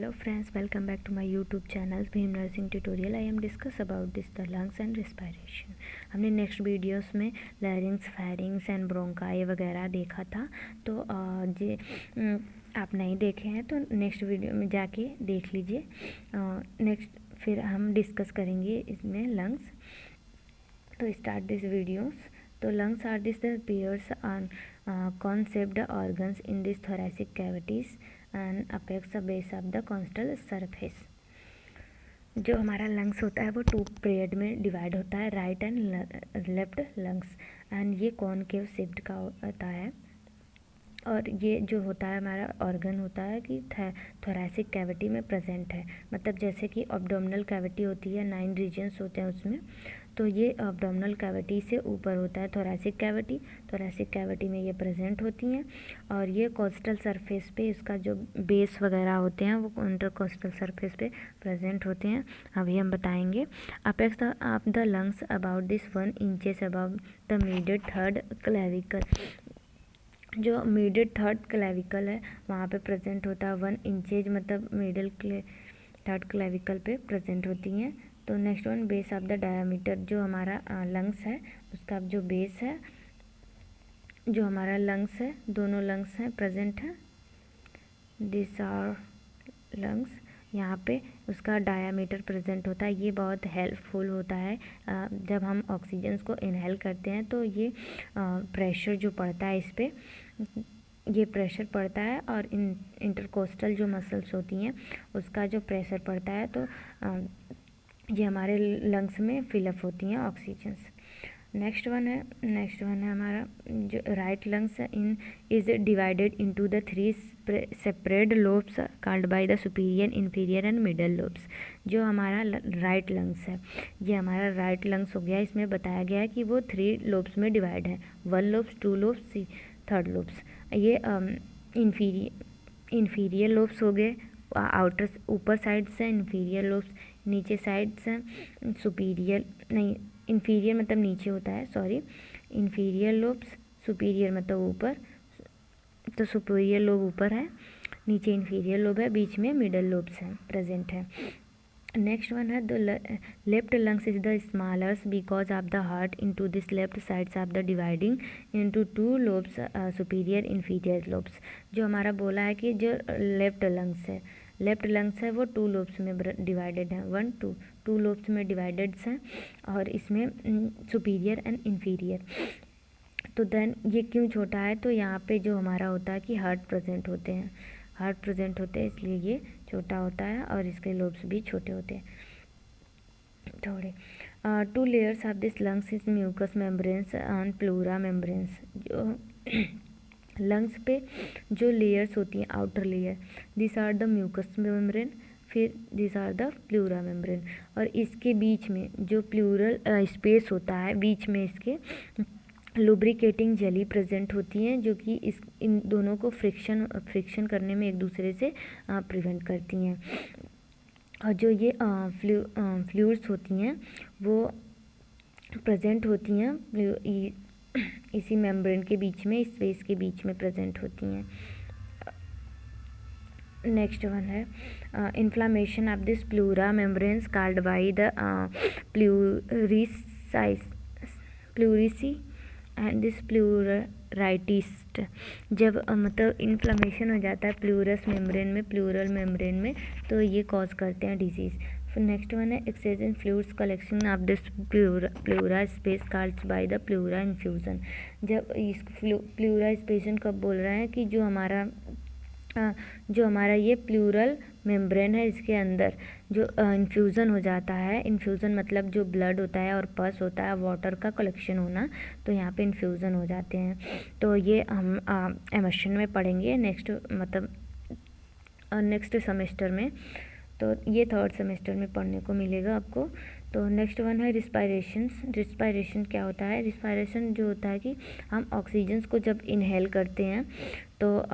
Hello friends, welcome back to my YouTube channel Bhim Nursing Tutorial. I am discuss about this the lungs and respiration. हमने next videos में लैरिंग्स, pharynx and bronchi वगैरह देखा था। तो जे आप नहीं देखे हैं तो नेक्स्ट वीडियो में जाके देख लीजिए। नेक्स्ट फिर हम डिस्कस करेंगे इसमें लंग्स। तो स्टार्ट दिस वीडियोस। तो lungs are this the pairs on concept organs in this thoracic cavities and apex the base of the costal surface। जो हमारा लंग्स होता है वो टू पेयर्ड में डिवाइड होता है, right and left lungs, and ये कॉनकेव शेप्ड का होता है। और ये जो होता है हमारा ऑर्गन होता है कि थोरैसिक कैविटी में प्रेजेंट है। मतलब जैसे कि एब्डोमिनल कैविटी होती है, 9 रीजन्स होते हैं उसमें, तो ये एब्डोमिनल कैविटी से ऊपर होता है थोरैसिक कैविटी। थोरैसिक कैविटी में ये प्रेजेंट होती हैं और ये कोस्टल सरफेस पे इसका जो बेस वगैरह होते हैं वो इंटरकोस्टल सरफेस पे प्रेजेंट होते हैं। अभी हम बताएंगे। Apex of the lungs about this 1 inches about the mediate third clavicle. जो मीडियट थर्ड क्लेविकल है वहाँ पे प्रेजेंट होता है 1 इंचेज, मतलब मिडिल थर्ड क्लेविकल पे प्रेजेंट होती हैं। तो next one, base of the diameter. जो हमारा लंग्स है उसका जो बेस है, जो हमारा लंग्स है, दोनों लंग्स हैं प्रेजेंट है, दिस आर लंग्स। यहाँ पे उसका डायामीटर प्रेजेंट होता है। ये बहुत हेल्पफुल होता है जब हम ऑक्सीजन को इनहेल करते हैं। तो ये प्रेशर जो पड़ता है इस पर, ये प्रेशर पड़ता है और इंटरकोस्टल जो मसल्स होती हैं उसका जो प्रेशर पड़ता है, तो ये हमारे लंग्स में फिलअप होती हैं ऑक्सीजन। नेक्स्ट वन है हमारा जो right lungs in is divided into the 3 separate lobes called by the superior, inferior and middle lobes. जो हमारा राइट लंग्स है, ये हमारा राइट लंग्स हो गया। इसमें बताया गया है कि वो 3 लोब्स में डिवाइड है, 1 लोब्स, 2 लोब्स, 3rd लोब्स। ये इन्फीरियर लोब्स हो गए, आउटर ऊपर साइड से, इन्फीरियर लोब्स नीचे साइड से, सुपीरियर नहीं, इन्फीरियर मतलब नीचे होता है, सॉरी, इन्फीरियर लोब्स, सुपीरियर मतलब ऊपर, तो सुपीरियर लोब ऊपर है, नीचे इन्फीरियर लोब है, बीच में मिडल लोब्स हैं प्रेजेंट है। नेक्स्ट वन है the left lungs is the smallers because of the heart into this left sides of the dividing into 2 lobes, superior inferior lobes. जो हमारा बोला है कि जो लेफ्ट लंग्स है वो 2 लोब्स में डिवाइडेड है, 2 लोब्स में डिवाइडेड हैं, और इसमें सुपीरियर एंड इन्फीरियर। तो देन ये क्यों छोटा है, तो यहाँ पे जो हमारा होता है कि हार्ट प्रेजेंट होते हैं इसलिए ये छोटा होता है, और इसके लोब्स भी छोटे होते हैं थोड़े। 2 layers of this lungs is mucous membranes and pleura membranes. जो लंग्स पे जो लेयर्स होती हैं, outer layer, this are the mucous membrane, फिर this are the pleura membrane, और इसके बीच में जो प्लूरल स्पेस होता है, बीच में इसके लुब्रिकेटिंग जेली प्रेजेंट होती हैं, जो कि इन दोनों को फ्रिक्शन करने में एक दूसरे से प्रिवेंट करती हैं। और जो ये फ्लूइड्स होती हैं वो प्रेजेंट होती हैं इसी मेम्ब्रेन के बीच में, स्पेस के बीच में प्रेजेंट होती हैं। नेक्स्ट वन है inflammation of this pleura membranes called by the pleurisy and this प्लूराइटिस। जब मतलब इन्फ्लामेशन हो जाता है प्लूरल मेम्ब्रेन में, तो ये कॉज करते हैं डिजीज़। फिर नेक्स्ट वन है excessive fluids collection of this pleura space called by the pleura infusion. जब इस प्लूरा स्पेस कब बोल रहे हैं कि जो हमारा ये प्लूरल मेम्ब्रेन है, इसके अंदर जो इन्फ्यूज़न हो जाता है, इन्फ्यूज़न मतलब जो ब्लड होता है और पस होता है, वाटर का कलेक्शन होना, तो यहाँ पे इन्फ्यूज़न हो जाते हैं। तो ये हम एमर्शन में पढ़ेंगे नेक्स्ट सेमेस्टर में, तो ये 3rd सेमेस्टर में पढ़ने को मिलेगा आपको। तो नेक्स्ट वन है रिस्पायरेशन क्या होता है। रिस्पायरेशन जो होता है कि हम ऑक्सीजन को जब इनहेल करते हैं, तो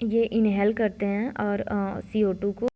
ये इनहेल करते हैं और CO2 को